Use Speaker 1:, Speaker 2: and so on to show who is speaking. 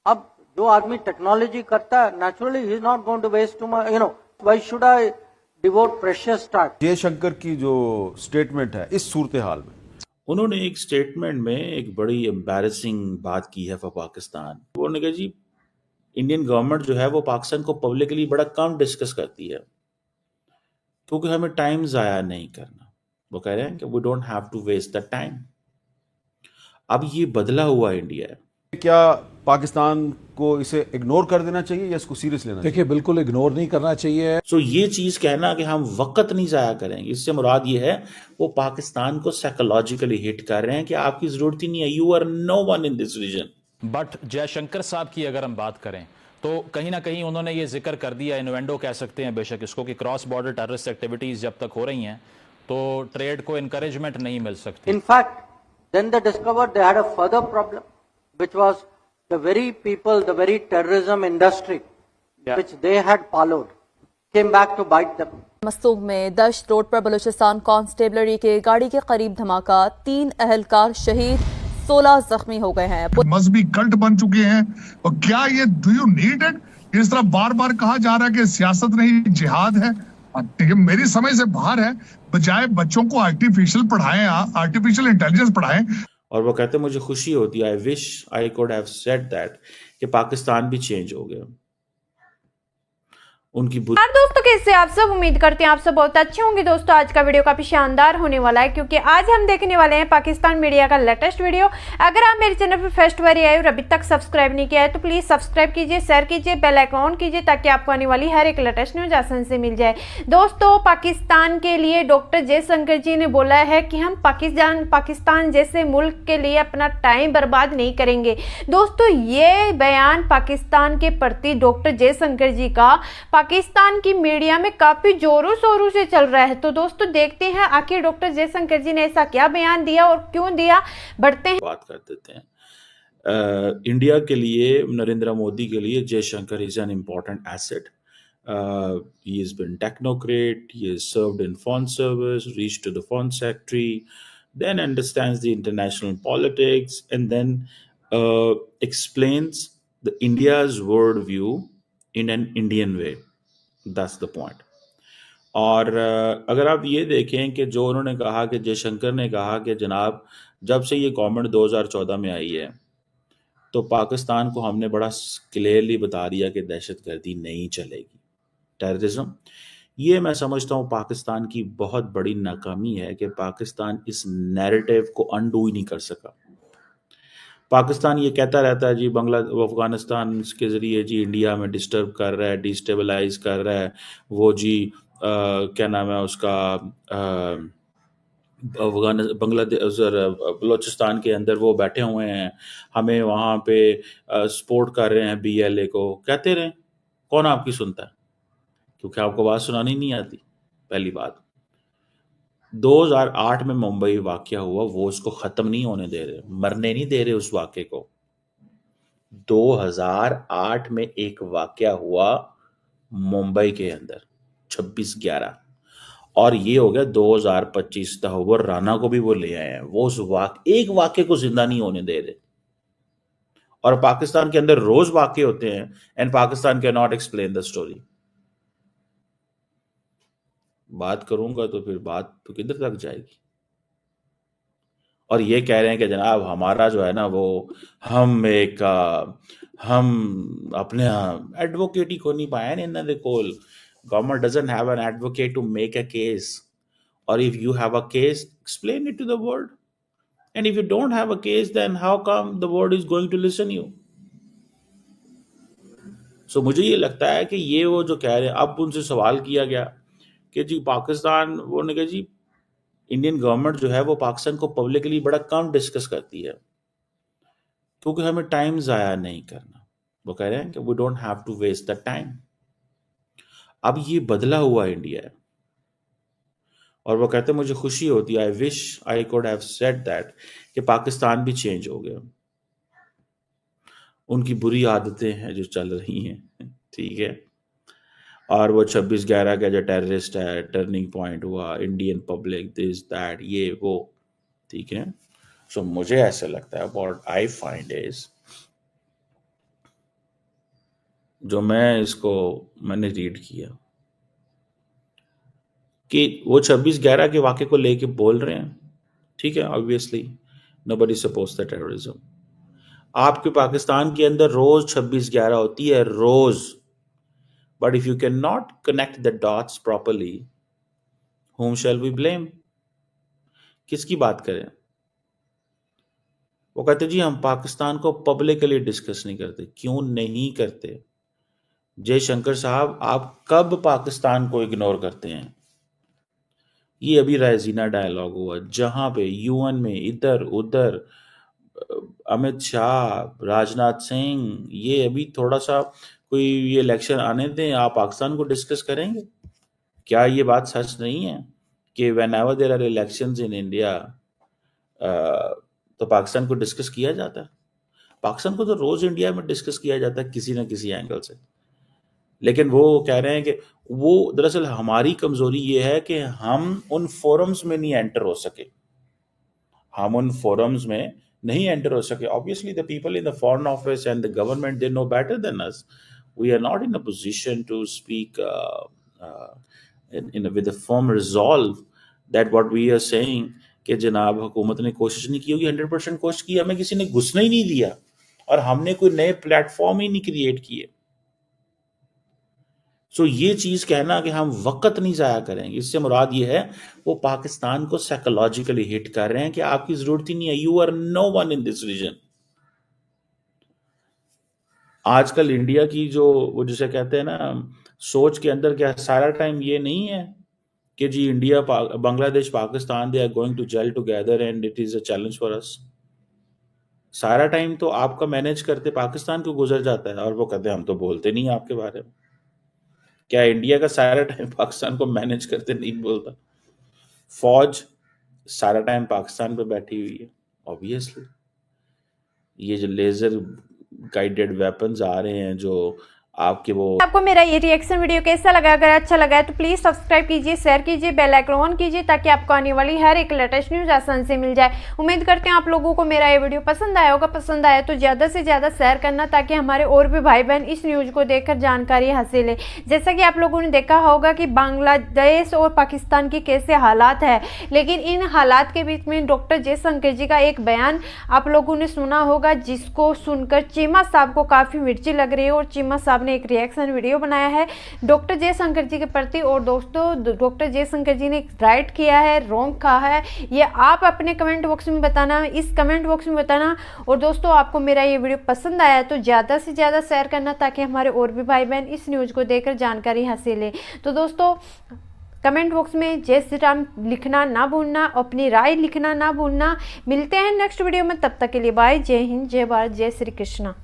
Speaker 1: अब जो आदमी टेक्नोलॉजी करता है नेचुरली ही is not going to waste to my why should I devote precious time.
Speaker 2: Jaishankar की जो स्टेटमेंट है इस सूरत हाल में,
Speaker 3: उन्होंने एक स्टेटमेंट में एक बड़ी एम्बैरेसिंग बात की है फॉर पाकिस्तान। उन्होंने कहा जी इंडियन गवर्नमेंट जो है वो पाकिस्तान को पब्लिकली बड़ा कम डिस्कस करती है क्योंकि हमें टाइम ज़ाया नहीं करना। वो कह रहे हैं कि we don't have to waste the time. अब ये बदला हुआ इंडिया है।
Speaker 2: क्या पाकिस्तान को इसे इग्नोर कर देना चाहिए या इसको सीरियस लेना चाहिए?
Speaker 4: देखिए, बिल्कुल इग्नोर नहीं करना चाहिए।
Speaker 3: सो ये चीज कहना कि हम वक्त नहीं जाया करेंगे, इससे मुराद ये है वो पाकिस्तान को साइकोलॉजिकली हिट कर रहे हैं कि आपकी जरूरत ही नहीं है, you are no one in this region.
Speaker 5: But Jaishankar साहब की अगर हम बात करें तो कहीं ना कहीं उन्होंने ये जिक्र कर दिया, इन्वेंडो कह सकते हैं बेशक इसको, कि क्रॉस बॉर्डर टेररिस्ट एक्टिविटीज जब तक हो रही हैं तो ट्रेड को इनकरेजमेंट नहीं मिल सकती।
Speaker 1: In fact, then they discovered they had a further problem, which was the very people, the very terrorism industry, which they had followed, came back to bite them.
Speaker 6: मस्तूब में दश्त रोड पर Balochistan constabulary के गाड़ी के करीब धमाका, 3 अहलकार शहीद, 16 जख्मी हो गए हैं।
Speaker 7: मजहबी कल्ट बन चुके हैं। और क्या ये डू यू नीड इट? इस तरह बार बार कहा जा रहा है कि सियासत नहीं जिहाद है, मेरी समझ से बाहर है। बजाय बच्चों को आर्टिफिशियल पढ़ाएं, आर्टिफिशियल इंटेलिजेंस पढ़ाएं।
Speaker 3: और वो कहते हैं मुझे खुशी होती है, I wish I could have said that, कि पाकिस्तान भी चेंज हो गया। उनकी
Speaker 8: दोस्तों कैसे आप सब, उम्मीद करते हैं आप सब बहुत अच्छे होंगे। दोस्तों आज का वीडियो काफी शानदार होने वाला है क्योंकि आज हम देखने वाले हैं पाकिस्तान मीडिया का लेटेस्ट वीडियो। अगर आप मेरे चैनल पर फर्स्ट बार आए और अभी तक सब्सक्राइब नहीं किया है तो प्लीज सब्सक्राइब कीजिए, शेयर कीजिए, बेल आइकन ऑन कीजिए ताकि आपको आने वाली हर एक लेटेस्ट न्यूज आसान से मिल जाए। दोस्तों पाकिस्तान के लिए डॉक्टर जयशंकर जी ने बोला है कि हम पाकिस्तान जैसे मुल्क के लिए अपना टाइम बर्बाद नहीं करेंगे। दोस्तों ये बयान पाकिस्तान के प्रति डॉक्टर जयशंकर जी का पाकिस्तान की मीडिया में काफी जोरों शोरों से चल रहा है। तो दोस्तों देखते हैं आखिर डॉक्टर जयशंकर जी ने ऐसा क्या बयान दिया और क्यों दिया। बढ़ते हैं,
Speaker 3: बात कर देते हैं। इंडिया के लिए, नरेंद्र मोदी के लिए Jaishankar is an important asset. he has been technocrat, he has served in foreign service, reached to the foreign secretary, then understands the international politics, and then explains the India's world view in an Indian way. That's the point. और अगर आप ये देखें कि जो उन्होंने कहा कि जयशंकर ने कहा कि जनाब जब से ये गवर्नमेंट 2014 में आई है तो पाकिस्तान को हमने बड़ा क्लियरली बता दिया कि दहशतगर्दी नहीं चलेगी, टेररिज्म। ये मैं समझता हूँ पाकिस्तान की बहुत बड़ी नाकामी है कि पाकिस्तान इस नैरेटिव को अनडू ही नहीं कर सका। पाकिस्तान ये कहता रहता है जी अफगानिस्तान के ज़रिए जी इंडिया में डिस्टर्ब कर रहा है, डिस्टेबलाइज कर रहा है, वो जी क्या नाम है उसका, बांग्लादेश बलोचिस्तान के अंदर वो बैठे हुए हैं, हमें वहाँ पे सपोर्ट कर रहे हैं BLA को। कहते रहें, कौन आपकी सुनता है? क्योंकि आपको बात सुनानी नहीं आती। पहली बात, 2008 में मुंबई वाकया हुआ, वो उसको खत्म नहीं होने दे रहे, मरने नहीं दे रहे उस वाकये को। 2008 में एक वाकया हुआ मुंबई के अंदर 26/11, और ये हो गया 2025 तहव्वुर राना को भी वो ले आए हैं, वो उस एक वाकये को जिंदा नहीं होने दे रहे। और पाकिस्तान के अंदर रोज वाकये होते हैं and Pakistan can not explain the story. बात करूंगा तो फिर बात तो किधर तक जाएगी। और ये कह रहे हैं कि जनाब हमारा जो है ना वो हम अपने एडवोकेट ही को नहीं पाया in the coal. Government doesn't have an advocate to make a case, और if you have a case explain it to the world, and if you don't have a case then how come the world is going to listen you. So मुझे ये लगता है कि ये वो जो कह रहे हैं, अब उनसे सवाल किया गया कि जी पाकिस्तान, वो ने कहा जी इंडियन गवर्नमेंट जो है वो पाकिस्तान को पब्लिकली बड़ा कम डिस्कस करती है क्योंकि हमें टाइम ज़ाया नहीं करना। वो कह रहे हैं कि we don't have to waste the time. अब ये बदला हुआ इंडिया है। और वो कहते हैं मुझे खुशी होती है, I wish I could have said that, कि पाकिस्तान भी चेंज हो गया। उनकी बुरी आदतें हैं जो चल रही हैं, ठीक है। और वो 26/11 का जो टेररिस्ट है, टर्निंग पॉइंट हुआ, इंडियन पब्लिक, दिस दैट, ये वो, ठीक है। सो मुझे ऐसा लगता है, व्हाट आई फाइंड इज जो मैंने रीड किया कि वो 26/11 के वाक़े को लेके बोल रहे हैं, ठीक है, obviously nobody supports the terrorism. आपके पाकिस्तान के अंदर रोज 26/11 होती है, रोज, but if you can not connect the dots properly, whom shall we blame? किसकी बात करें? वो कहते जी हम पाकिस्तान को पब्लिकली डिस्कस नहीं करते। क्यों नहीं करते? जयशंकर साहब, आप कब पाकिस्तान को इग्नोर करते हैं? ये अभी रायजीना डायलॉग हुआ जहां पे यूएन में इधर उधर अमित शाह, राजनाथ सिंह, ये अभी थोड़ा सा कोई ये इलेक्शन आने दें, आप पाकिस्तान को डिस्कस करेंगे? क्या ये बात सच नहीं है कि whenever there are elections in India तो पाकिस्तान को डिस्कस किया जाता है? पाकिस्तान को तो रोज इंडिया में डिस्कस किया जाता है किसी ना किसी एंगल से, लेकिन वो कह रहे हैं कि वो दरअसल हमारी कमजोरी ये है कि हम उन फोरम्स में नहीं एंटर हो सके, हम उन फोरम्स में नहीं एंटर हो सके। Obviously the people in the foreign office and the government, they know better than us. We are not in a position to speak with a firm resolve that what we are saying कि जनाब हुकूमत ने कोशिश नहीं की होगी, 100% कोशिश की, हमें किसी ने घुसने ही नहीं दिया और हमने कोई नए प्लेटफॉर्म ही नहीं क्रिएट किए। सो ये चीज कहना कि हम वक्त नहीं जाया करेंगे, इससे मुराद ये है वो पाकिस्तान को साइकोलॉजिकली हिट कर रहे हैं कि आपकी जरूरत ही नहीं है, you are no one in this region. आजकल इंडिया की जो वो जिसे कहते हैं ना सोच के अंदर क्या सारा टाइम ये नहीं है कि जी India Bangladesh Pakistan they are going to gel together and it is a challenge for us. सारा टाइम तो आपका मैनेज करते पाकिस्तान को गुजर जाता है और वो कहते हैं हम तो बोलते नहीं आपके बारे में। क्या इंडिया का सारा टाइम पाकिस्तान को मैनेज करते नहीं बोलता? फौज सारा टाइम पाकिस्तान पे बैठी हुई है। ऑब्वियसली ये जो लेजर गाइडेड वेपन्स आ रहे हैं जो आपके वो
Speaker 8: आपको मेरा ये रिएक्शन वीडियो कैसा लगा? अगर अच्छा लगा है तो प्लीज सब्सक्राइब कीजिए, शेयर कीजिए, बेल आइकन ऑन कीजिए ताकि आपको आने वाली हर एक लेटेस्ट न्यूज आसान से मिल जाए। उम्मीद करते हैं आप लोगों को मेरा ये वीडियो पसंद आया होगा। पसंद आया तो ज्यादा से ज्यादा शेयर करना ताकि हमारे और भी भाई बहन इस न्यूज को देखकर जानकारी हासिल है। जैसा कि आप लोगों ने देखा होगा कि बांग्लादेश और पाकिस्तान की कैसे हालात है, लेकिन इन हालात के बीच में डॉक्टर जयशंकर जी का एक बयान आप लोगों ने सुना होगा, जिसको सुनकर चीमा साहब को काफी मिर्ची लग रही है और चीमा साहब ने एक रिएक्शन वीडियो बनाया है डॉक्टर जयशंकर जी के प्रति। और दोस्तों डॉक्टर जयशंकर जी ने राइट किया है, रॉन्ग कहा है, ये आप अपने कमेंट बॉक्स में बताना, इस कमेंट बॉक्स में बताना। और दोस्तों आपको मेरा ये वीडियो पसंद आया तो ज़्यादा से ज़्यादा शेयर करना ताकि हमारे और भी भाई बहन इस न्यूज़ को देखकर जानकारी हासिल है। तो दोस्तों कमेंट बॉक्स में जय श्री राम लिखना ना भूलना, अपनी राय लिखना ना भूलना। मिलते हैं नेक्स्ट वीडियो में, तब तक के लिए बाय, जय हिंद, जय भारत, जय श्री कृष्णा।